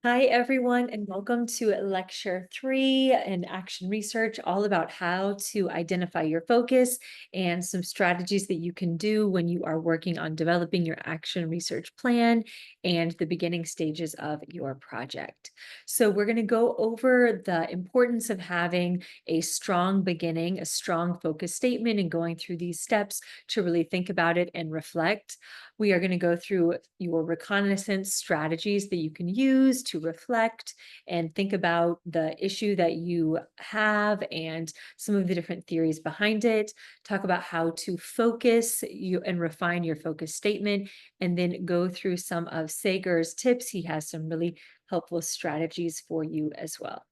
Hi, everyone, and welcome to Lecture 3 in Action Research, all about how to identify your focus and some strategies that you can do when you are working on developing your action research plan and the beginning stages of your project. So we're going to go over the importance of having a strong beginning, a strong focus statement, and going through these steps to really think about it and reflect. We are going to go through your reconnaissance strategies that you can use to reflect and think about the issue that you have and some of the different theories behind it, talk about how to focus you and refine your focus statement, and then go through some of Sager's tips. He has some really helpful strategies for you as well.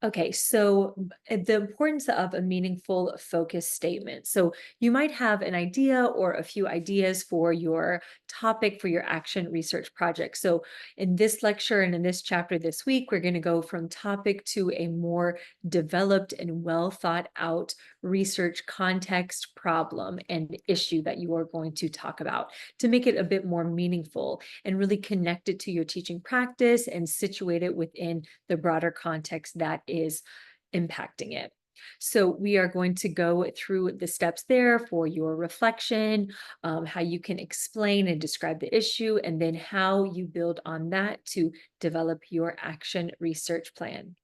Okay, so the importance of a meaningful focus statement. So you might have an idea or a few ideas for your topic for your action research project. So in this lecture and in this chapter this week, we're going to go from topic to a more developed and well thought out research context, problem, and issue that you are going to talk about to make it a bit more meaningful and really connect it to your teaching practice and situate it within the broader context that is impacting it. So we are going to go through the steps there for your reflection, how you can explain and describe the issue, and then how you build on that to develop your action research plan.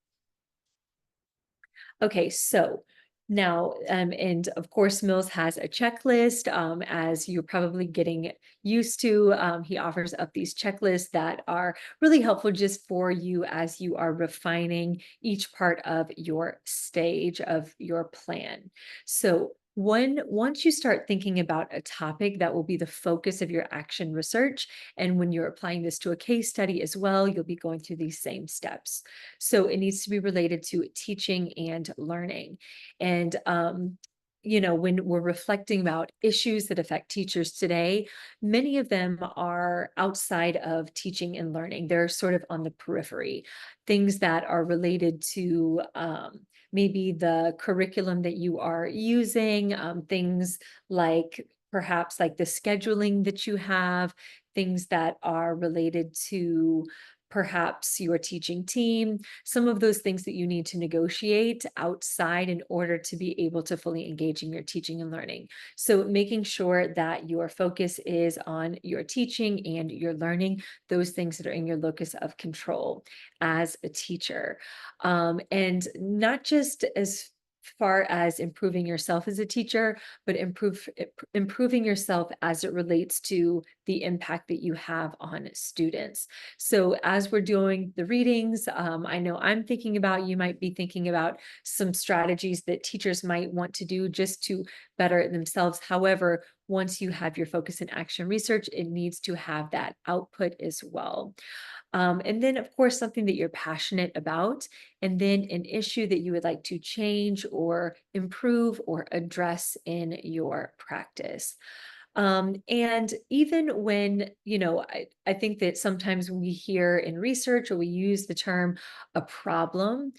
Okay, so now, and of course, Mills has a checklist, as you're probably getting used to. He offers up these checklists that are really helpful just for you as you are refining each part of your stage of your plan. So once you start thinking about a topic that will be the focus of your action research, and when you're applying this to a case study as well, you'll be going through these same steps. So it needs to be related to teaching and learning. And when we're reflecting about issues that affect teachers today, many of them are outside of teaching and learning. They're sort of on the periphery, things that are related to maybe the curriculum that you are using, things like perhaps like the scheduling that you have, things that are related to perhaps your teaching team, some of those things that you need to negotiate outside in order to be able to fully engage in your teaching and learning. So making sure that your focus is on your teaching and your learning, those things that are in your locus of control as a teacher. And not just as far as improving yourself as a teacher, but improving yourself as it relates to the impact that you have on students. So as we're doing the readings, I know I'm thinking about, you might be thinking about some strategies that teachers might want to do just to better it themselves. However, once you have your focus in action research, it needs to have that output as well. And then, of course, something that you're passionate about, and then an issue that you would like to change or improve or address in your practice. And even when, I think that sometimes we hear in research or we use the term a problem,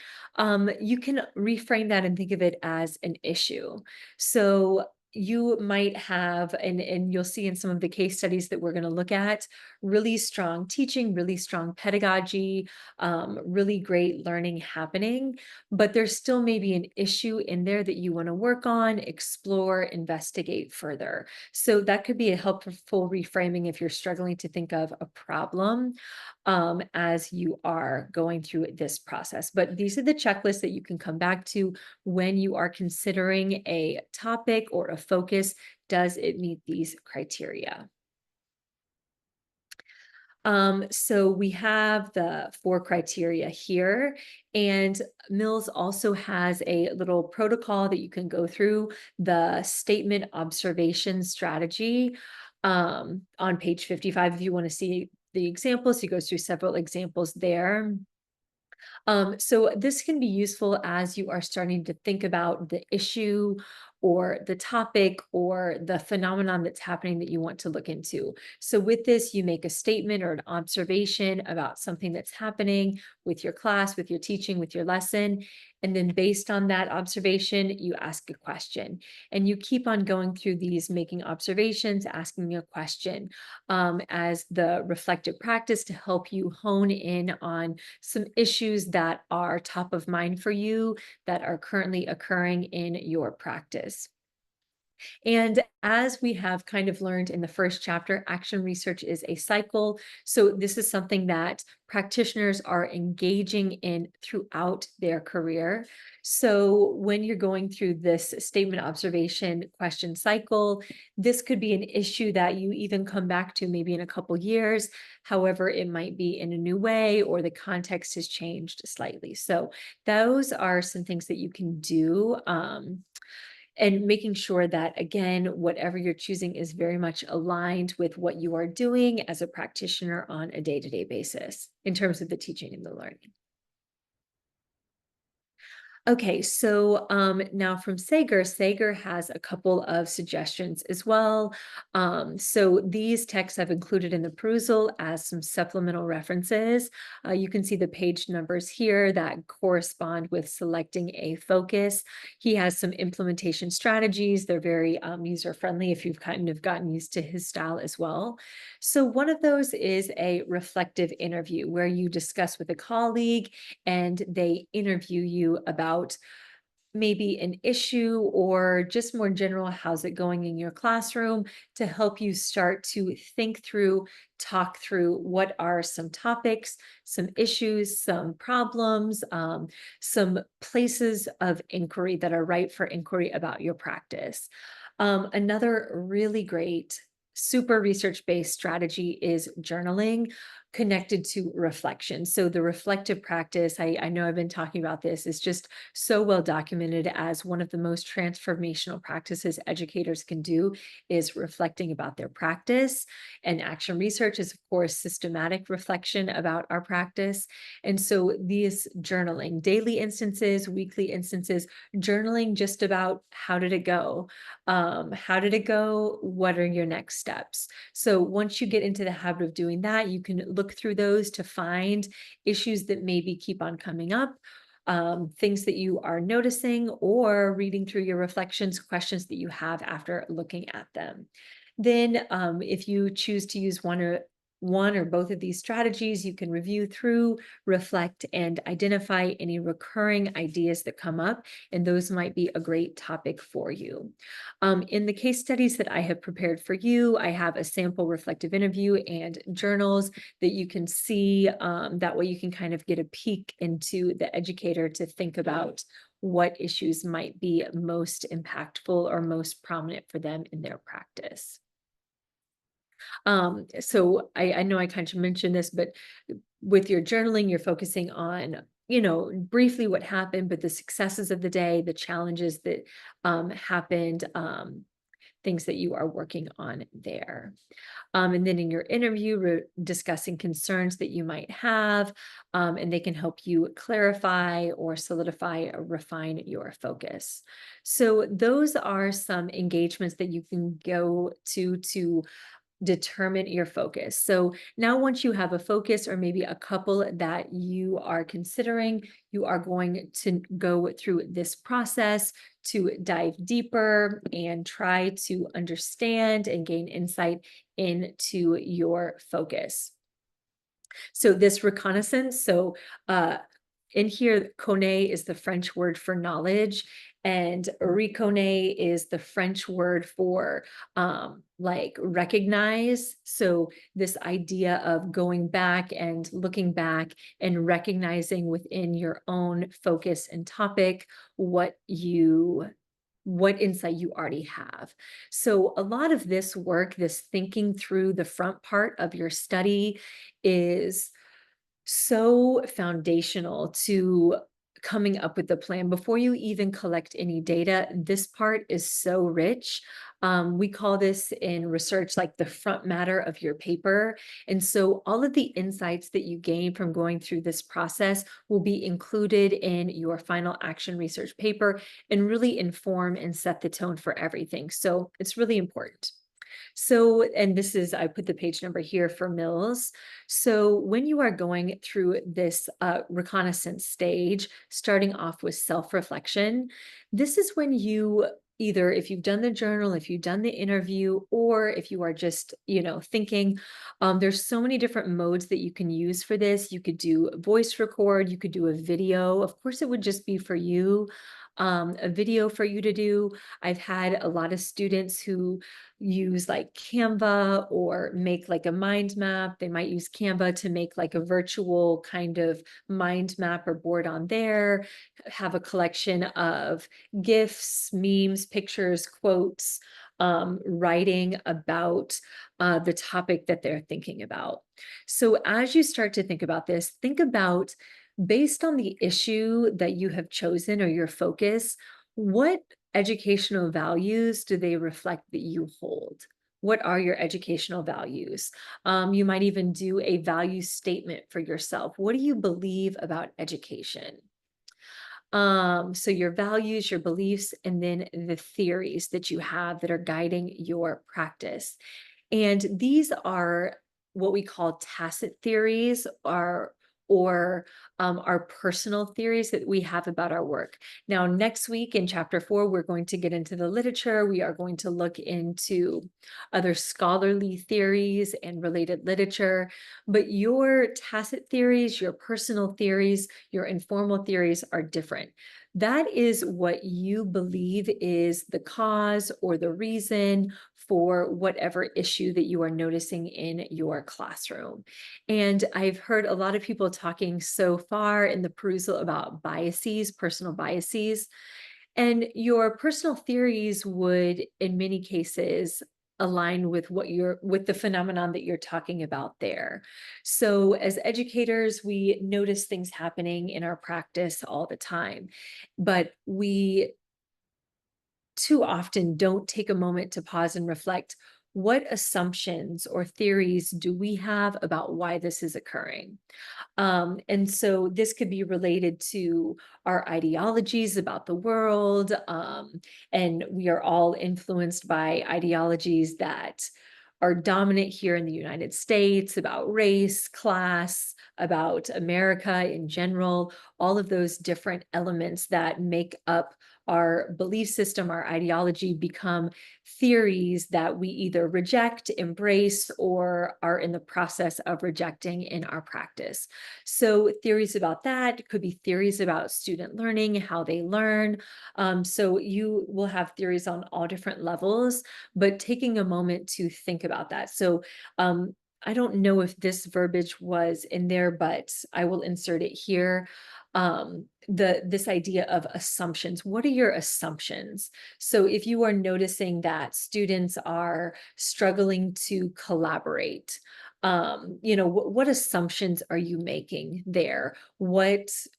you can reframe that and think of it as an issue. So you might have, and you'll see in some of the case studies that we're going to look at, really strong teaching, really strong pedagogy, really great learning happening, but there's still maybe an issue in there that you want to work on, explore, investigate further. So that could be a helpful reframing if you're struggling to think of a problem as you are going through this process. But these are the checklists that you can come back to when you are considering a topic or a focus. Does it meet these criteria? So we have the 4 criteria here, and Mills also has a little protocol that you can go through, the statement observation strategy, on page 55 if you want to see the examples. He goes through several examples there. So this can be useful as you are starting to think about the issue or the topic or the phenomenon that's happening that you want to look into. So with this, you make a statement or an observation about something that's happening with your class, with your teaching, with your lesson. And then based on that observation, you ask a question, and you keep on going through these, making observations, asking a question, as the reflective practice to help you hone in on some issues that are top of mind for you that are currently occurring in your practice. And as we have kind of learned in the first chapter, action research is a cycle. So this is something that practitioners are engaging in throughout their career. So when you're going through this statement observation question cycle, this could be an issue that you even come back to maybe in a couple years. However, it might be in a new way or the context has changed slightly. So those are some things that you can do. And making sure that, again, whatever you're choosing is very much aligned with what you are doing as a practitioner on a day-to-day basis in terms of the teaching and the learning. Okay, so now from Sager, Sager has a couple of suggestions as well. So these texts I've included in the perusal as some supplemental references. You can see the page numbers here that correspond with selecting a focus. He has some implementation strategies. They're very user-friendly if you've kind of gotten used to his style as well. So one of those is a reflective interview where you discuss with a colleague and they interview you about maybe an issue or just more general, how's it going in your classroom, to help you start to think through, talk through what are some topics, some issues, some problems, some places of inquiry that are right for inquiry about your practice. Another really great super research-based strategy is journaling connected to reflection. So the reflective practice, I know I've been talking about this, is just so well documented as one of the most transformational practices educators can do is reflecting about their practice. And action research is, of course, systematic reflection about our practice. And so these journaling, daily instances, weekly instances, journaling just about how did it go? How did it go? What are your next steps? So once you get into the habit of doing that, you can look through those to find issues that maybe keep on coming up, things that you are noticing, or reading through your reflections, questions that you have after looking at them. Then if you choose to use one or both of these strategies, you can review through, reflect, and identify any recurring ideas that come up, and those might be a great topic for you. In the case studies that I have prepared for you, I have a sample reflective interview and journals that you can see. That way you can kind of get a peek into the educator to think about what issues might be most impactful or most prominent for them in their practice. So I know I kind of mentioned this, but with your journaling, you're focusing on, briefly what happened, but the successes of the day, the challenges that happened, things that you are working on there. And then in your interview, discussing concerns that you might have, and they can help you clarify or solidify or refine your focus. So those are some engagements that you can go to determine your focus. So now once you have a focus or maybe a couple that you are considering, you are going to go through this process to dive deeper and try to understand and gain insight into your focus. So this reconnaissance, in here, connaît is the French word for knowledge, and reconnaît is the French word for like recognize. So this idea of going back and looking back and recognizing within your own focus and topic what insight you already have. So a lot of this work, this thinking through the front part of your study, is so foundational to coming up with the plan before you even collect any data. This part is so rich. We call this in research like the front matter of your paper. And so all of the insights that you gain from going through this process will be included in your final action research paper and really inform and set the tone for everything. So it's really important. So, and this is, I put the page number here for Mills. So when you are going through this reconnaissance stage, starting off with self-reflection, this is when you either, if you've done the journal, if you've done the interview, or if you are just, thinking, there's so many different modes that you can use for this. You could do a voice record, you could do a video. Of course, it would just be for you, a video for you to do. I've had a lot of students who use like Canva or make like a mind map. They might use Canva to make like a virtual kind of mind map or board on there, have a collection of GIFs, memes, pictures, quotes, writing about the topic that they're thinking about. So as you start to think about this, think about, based on the issue that you have chosen or your focus, what educational values do they reflect that you hold? What are your educational values? You might even do a value statement for yourself. What do you believe about education? So your values, your beliefs, and then the theories that you have that are guiding your practice. And these are what we call tacit theories, or our personal theories that we have about our work. Now, next week in chapter 4, we're going to get into the literature. We are going to look into other scholarly theories and related literature. But your tacit theories, your personal theories, your informal theories are different. That is what you believe is the cause or the reason for whatever issue that you are noticing in your classroom. And I've heard a lot of people talking so far in the perusal about biases, personal biases, and your personal theories would, in many cases, align with with the phenomenon that you're talking about there. So as educators, we notice things happening in our practice all the time, but we too often don't take a moment to pause and reflect, what assumptions or theories do we have about why this is occurring? And so this could be related to our ideologies about the world. And we are all influenced by ideologies that are dominant here in the United States about race, class, about America in general, all of those different elements that make up our belief system, our ideology, become theories that we either reject, embrace, or are in the process of rejecting in our practice. So theories about that could be theories about student learning, how they learn. So you will have theories on all different levels, but taking a moment to think about that. So I don't know if this verbiage was in there, but I will insert it here. This idea of assumptions. What are your assumptions? So if you are noticing that students are struggling to collaborate, what assumptions are you making there?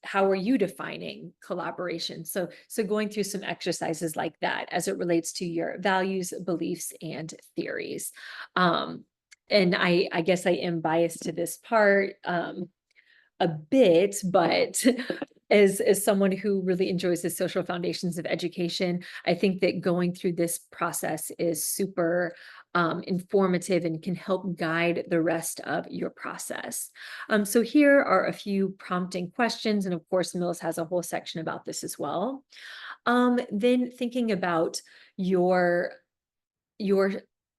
How are you defining collaboration? So going through some exercises like that as it relates to your values, beliefs, and theories. And I guess I am biased to this part a bit, but as someone who really enjoys the social foundations of education, I think that going through this process is super informative and can help guide the rest of your process. So here are a few prompting questions, and of course, Mills has a whole section about this as well. Then thinking about your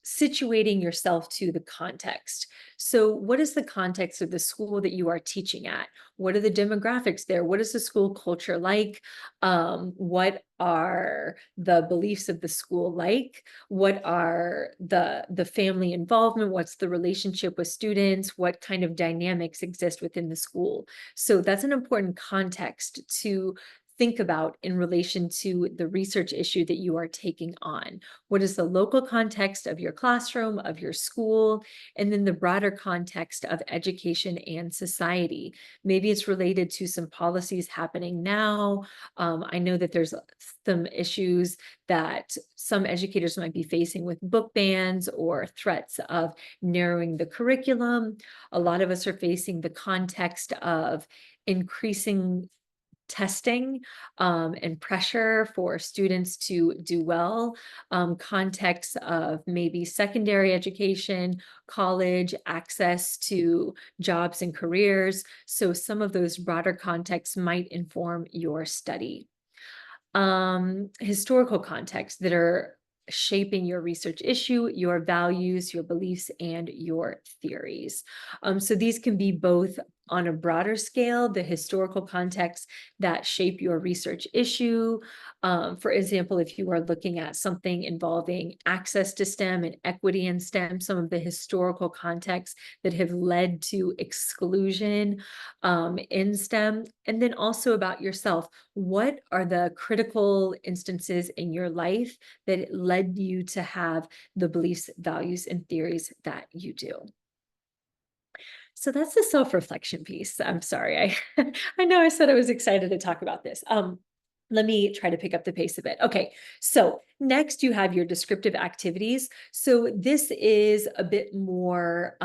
situating yourself to the context. So what is the context of the school that you are teaching at? What are the demographics there? What is the school culture like? What are the beliefs of the school like? What are the family involvement? What's the relationship with students? What kind of dynamics exist within the school? So that's an important context to think about in relation to the research issue that you are taking on. What is the local context of your classroom, of your school, and then the broader context of education and society? Maybe it's related to some policies happening now. I know that there's some issues that some educators might be facing with book bans or threats of narrowing the curriculum. A lot of us are facing the context of increasing testing and pressure for students to do well, context of maybe secondary education, college, access to jobs and careers. So some of those broader contexts might inform your study. Historical context that are shaping your research issue, your values, your beliefs, and your theories. So these can be both on a broader scale, the historical context that shape your research issue. For example, if you are looking at something involving access to STEM and equity in STEM, some of the historical contexts that have led to exclusion in STEM, and then also about yourself. What are the critical instances in your life that led you to have the beliefs, values, and theories that you do? So that's the self-reflection piece. I'm sorry. I know I said I was excited to talk about this. Let me try to pick up the pace a bit. Okay, so next you have your descriptive activities. So this is a bit more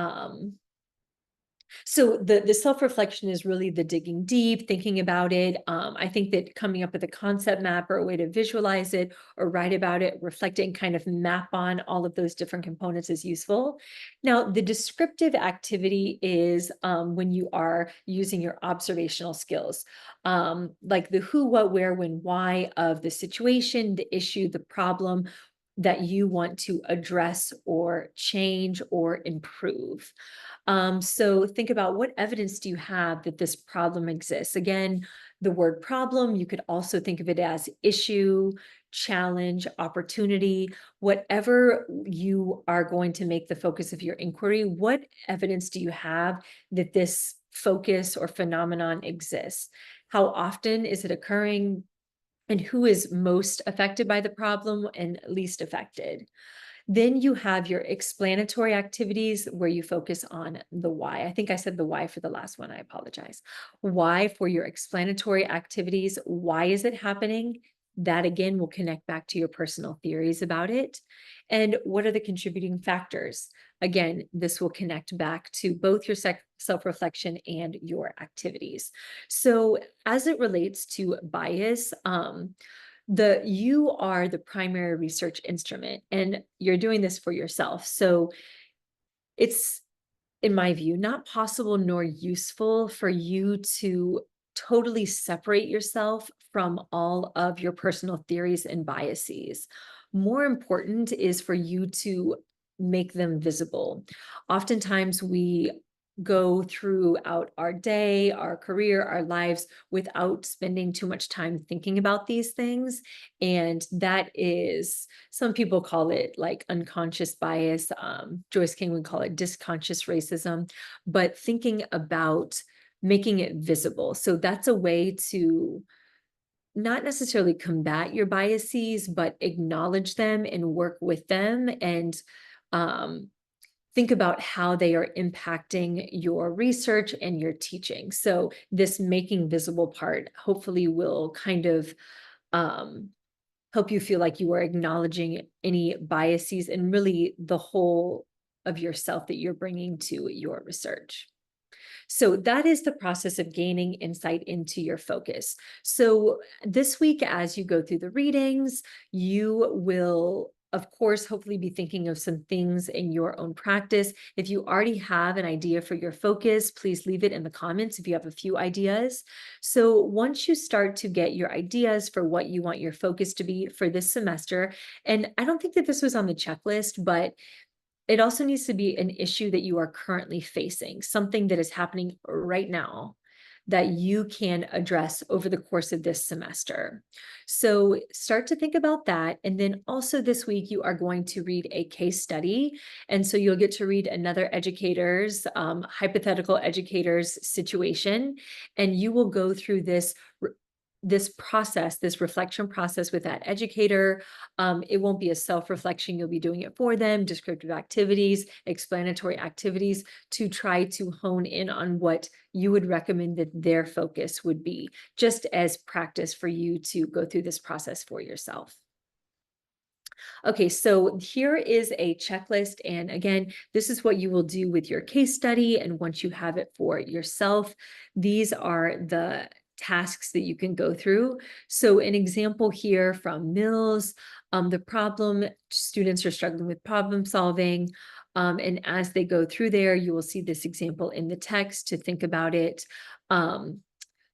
so the self-reflection is really the digging deep, thinking about it. I think that coming up with a concept map or a way to visualize it or write about it, reflect it, and kind of map on all of those different components is useful. Now, the descriptive activity is when you are using your observational skills, like the who, what, where, when, why of the situation, the issue, the problem that you want to address or change or improve. So think about, what evidence do you have that this problem exists? Again, the word problem, you could also think of it as issue, challenge, opportunity, whatever you are going to make the focus of your inquiry. What evidence do you have that this focus or phenomenon exists? How often is it occurring? And who is most affected by the problem and least affected? Then you have your explanatory activities where you focus on the why. I think I said the why for the last one. I apologize. Why for your explanatory activities. Why is it happening? That again will connect back to your personal theories about it. And what are the contributing factors? Again, this will connect back to both your self-reflection and your activities. So as it relates to bias, you are the primary research instrument and you're doing this for yourself. So it's, in my view, not possible nor useful for you to totally separate yourself from all of your personal theories and biases. More important is for you to make them visible. Oftentimes we go throughout our day, our career, our lives without spending too much time thinking about these things. And that is, some people call it like unconscious bias. Joyce King would call it disconscious racism, but thinking about making it visible. So that's a way to not necessarily combat your biases, but acknowledge them and work with them, and um, think about how they are impacting your research and your teaching. So this making visible part hopefully will kind of um, help you feel like you are acknowledging any biases and really the whole of yourself that you're bringing to your research. So that is the process of gaining insight into your focus. So this week, as you go through the readings, you will, of course, hopefully be thinking of some things in your own practice. If you already have an idea for your focus, please leave it in the comments if you have a few ideas. So once you start to get your ideas for what you want your focus to be for this semester, and I don't think that this was on the checklist, but it also needs to be an issue that you are currently facing, something that is happening right now that you can address over the course of this semester. So start to think about that. And then also this week, you are going to read a case study. And so you'll get to read another educator's, hypothetical educator's situation, and you will go through this process, this reflection process with that educator. It won't be a self-reflection. You'll be doing it for them, descriptive activities, explanatory activities to try to hone in on what you would recommend that their focus would be, just as practice for you to go through this process for yourself. Okay, so here is a checklist. And again, this is what you will do with your case study. And once you have it for yourself, these are the tasks that you can go through. So an example here from Mills, the problem, students are struggling with problem solving. And as they go through there, you will see this example in the text to think about it.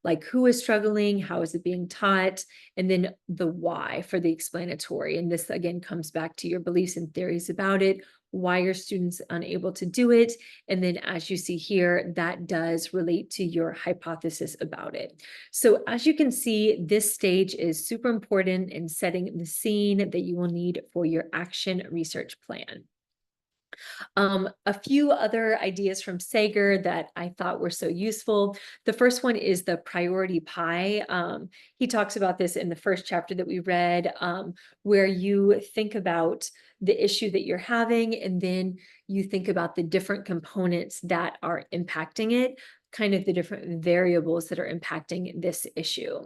Like who is struggling, how is it being taught, and then the why for the explanatory. And this again comes back to your beliefs and theories about it. Why are students unable to do it? And then as you see here, that does relate to your hypothesis about it. So as you can see, this stage is super important in setting the scene that you will need for your action research plan. A few other ideas from Sager that I thought were so useful. The first one is the priority pie. He talks about this in the first chapter that we read, where you think about the issue that you're having, and then you think about the different components that are impacting it, kind of the different variables that are impacting this issue.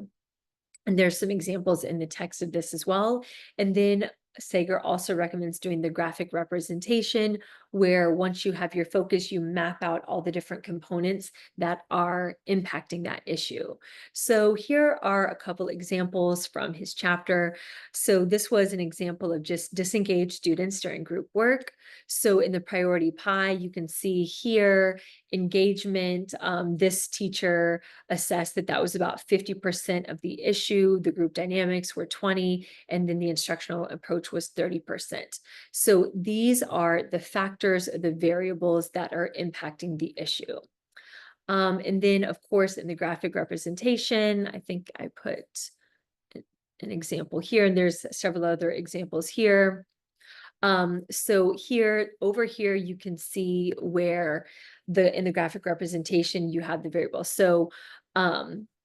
And there's some examples in the text of this as well. And then Sager also recommends doing the graphic representation, where once you have your focus, you map out all the different components that are impacting that issue. So here are a couple examples from his chapter. So this was an example of just disengaged students during group work. So in the priority pie, you can see here engagement. This teacher assessed that that was about 50% of the issue. The group dynamics were 20, and then the instructional approach was 30%. So these are the factors, the variables that are impacting the issue. And then of course, in the graphic representation, I think I put an example here, and there's several other examples here. So here, over here, you can see where in the graphic representation, you have the variable. So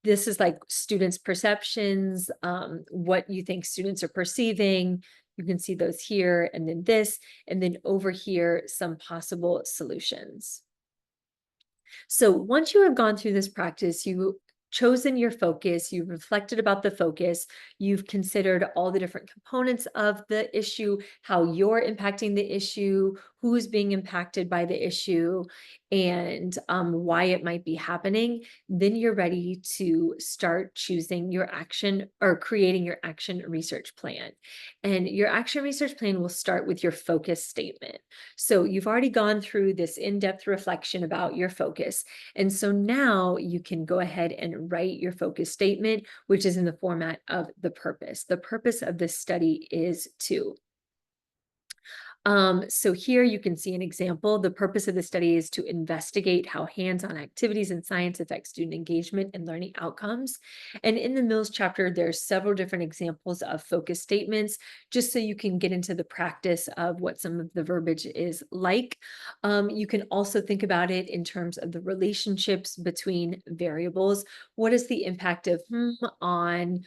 this is like students' perceptions, what you think students are perceiving. You can see those here, and then this, and then over here, some possible solutions. So once you have gone through this practice, you've chosen your focus, you've reflected about the focus, you've considered all the different components of the issue, how you're impacting the issue, who's being impacted by the issue, and why it might be happening. Then you're ready to start choosing your action or creating your action research plan. And your action research plan will start with your focus statement. So you've already gone through this in-depth reflection about your focus. And so now you can go ahead and write your focus statement, which is in the format of the purpose. The purpose of this study is to. So here you can see an example. The purpose of the study is to investigate how hands-on activities in science affect student engagement and learning outcomes. And in the Mills chapter, there's several different examples of focus statements, just so you can get into the practice of what some of the verbiage is like. You can also think about it in terms of the relationships between variables. What is the impact of on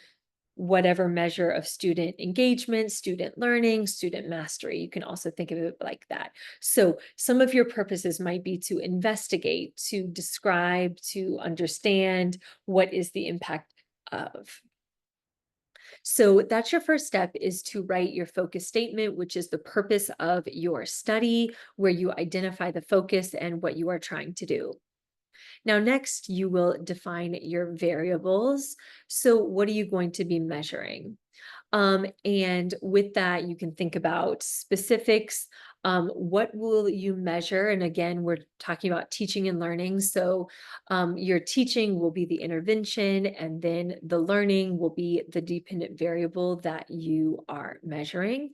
whatever measure of student engagement, student learning, student mastery? You can also think of it like that. So some of your purposes might be to investigate, to describe, to understand what is the impact of. So that's your first step, is to write your focus statement, which is the purpose of your study, where you identify the focus and what you are trying to do. Now, next, you will define your variables. So what are you going to be measuring? And with that, you can think about specifics. What will you measure? And again, we're talking about teaching and learning. So your teaching will be the intervention, and then the learning will be the dependent variable that you are measuring.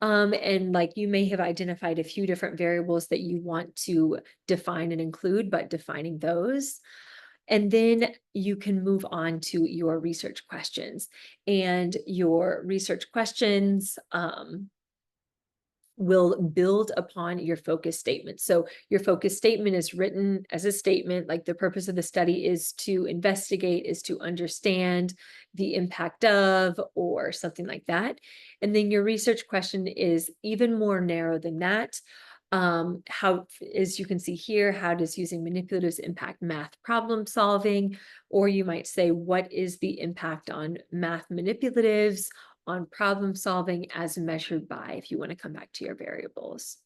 And like you may have identified a few different variables that you want to define and include, but defining those. And then you can move on to your research questions. And your research questions will build upon your focus statement. So your focus statement is written as a statement, like the purpose of the study is to investigate, is to understand the impact of, or something like that. And then your research question is even more narrow than that. How, as you can see here, how does using manipulatives impact math problem solving? Or you might say, what is the impact on math manipulatives on problem solving as measured by, if you want to come back to your variables.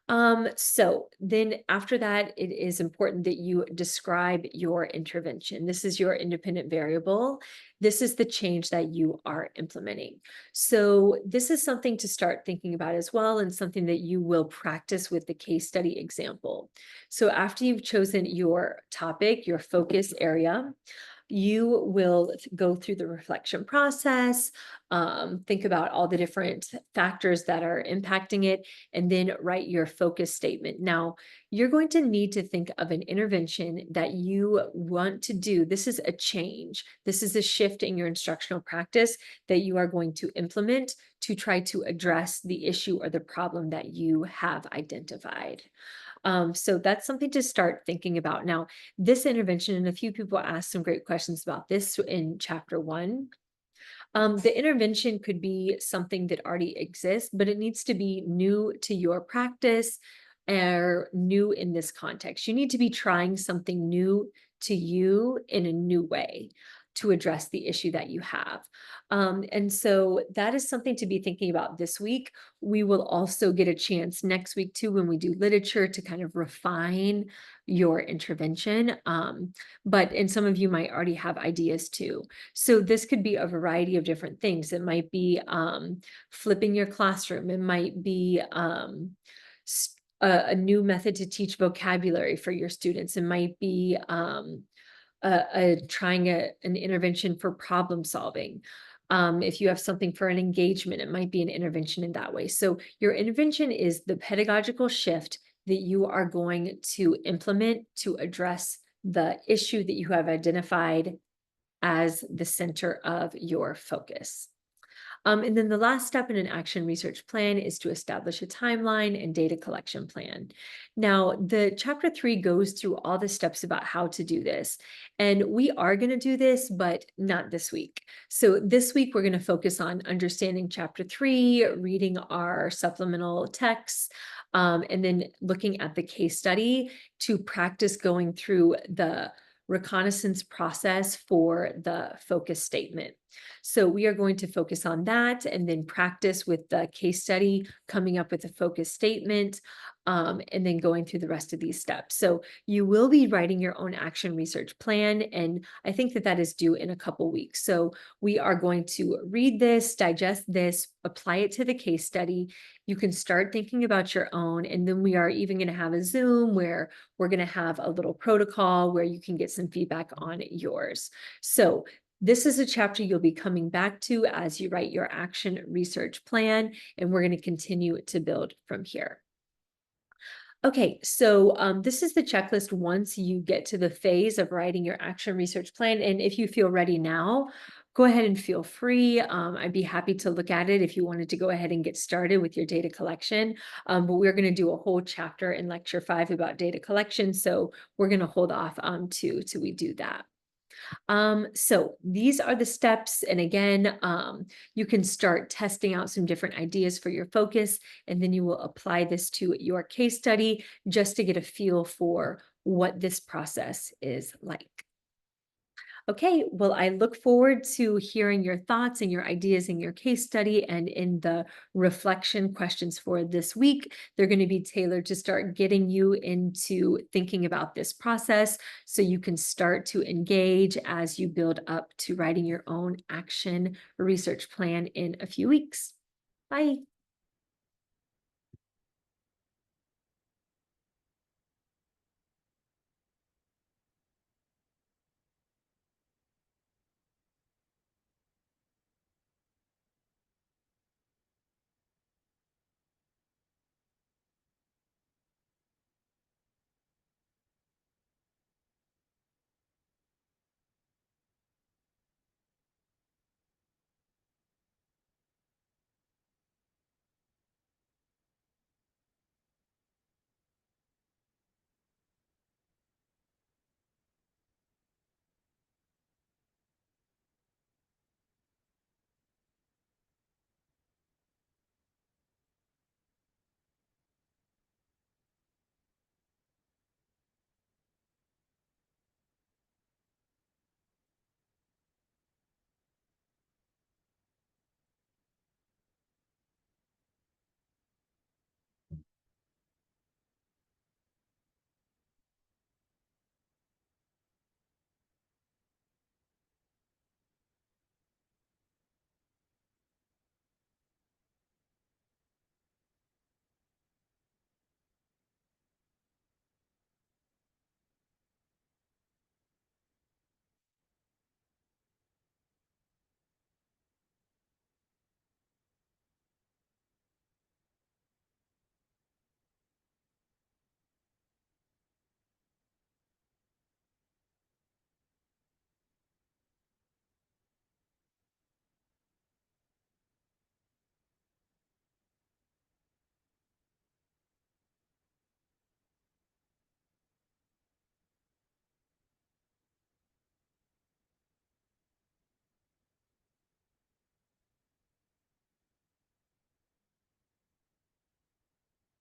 So then after that, it is important that you describe your intervention. This is your independent variable. This is the change that you are implementing. So this is something to start thinking about as well, and something that you will practice with the case study example. So after you've chosen your topic, your focus area, you will go through the reflection process, think about all the different factors that are impacting it, and then write your focus statement. Now, you're going to need to think of an intervention that you want to do. This is a change. This is a shift in your instructional practice that you are going to implement to try to address the issue or the problem that you have identified. So that's something to start thinking about. Now, this intervention, and a few people asked some great questions about this in chapter 1. The intervention could be something that already exists, but it needs to be new to your practice or new in this context. You need to be trying something new to you in a new way to address the issue that you have. And so that is something to be thinking about this week. We will also get a chance next week too, when we do literature, to kind of refine your intervention. And some of you might already have ideas too. So this could be a variety of different things. It might be flipping your classroom. It might be a new method to teach vocabulary for your students. It might be trying an intervention for problem solving. If you have something for an engagement, it might be an intervention in that way. So your intervention is the pedagogical shift that you are going to implement to address the issue that you have identified as the center of your focus. And then the last step in an action research plan is to establish a timeline and data collection plan. Now, the chapter 3 goes through all the steps about how to do this. And we are going to do this, but not this week. So this week, we're going to focus on understanding chapter 3, reading our supplemental texts, and then looking at the case study to practice going through the reconnaissance process for the focus statement. So we are going to focus on that and then practice with the case study, coming up with a focus statement, and then going through the rest of these steps. So you will be writing your own action research plan, and I think that that is due in a couple weeks. So we are going to read this, digest this, apply it to the case study. You can start thinking about your own, and then we are even going to have a Zoom where we're going to have a little protocol where you can get some feedback on yours. So this is a chapter you'll be coming back to as you write your action research plan, and we're going to continue to build from here. Okay, so this is the checklist once you get to the phase of writing your action research plan. And if you feel ready now, go ahead and feel free. I'd be happy to look at it if you wanted to go ahead and get started with your data collection. But we're going to do a whole chapter in lecture 5 about data collection. So we're going to hold off till we do that. So these are the steps. And again, you can start testing out some different ideas for your focus, and then you will apply this to your case study just to get a feel for what this process is like. Okay, well, I look forward to hearing your thoughts and your ideas in your case study and in the reflection questions for this week. They're going to be tailored to start getting you into thinking about this process so you can start to engage as you build up to writing your own action research plan in a few weeks. Bye.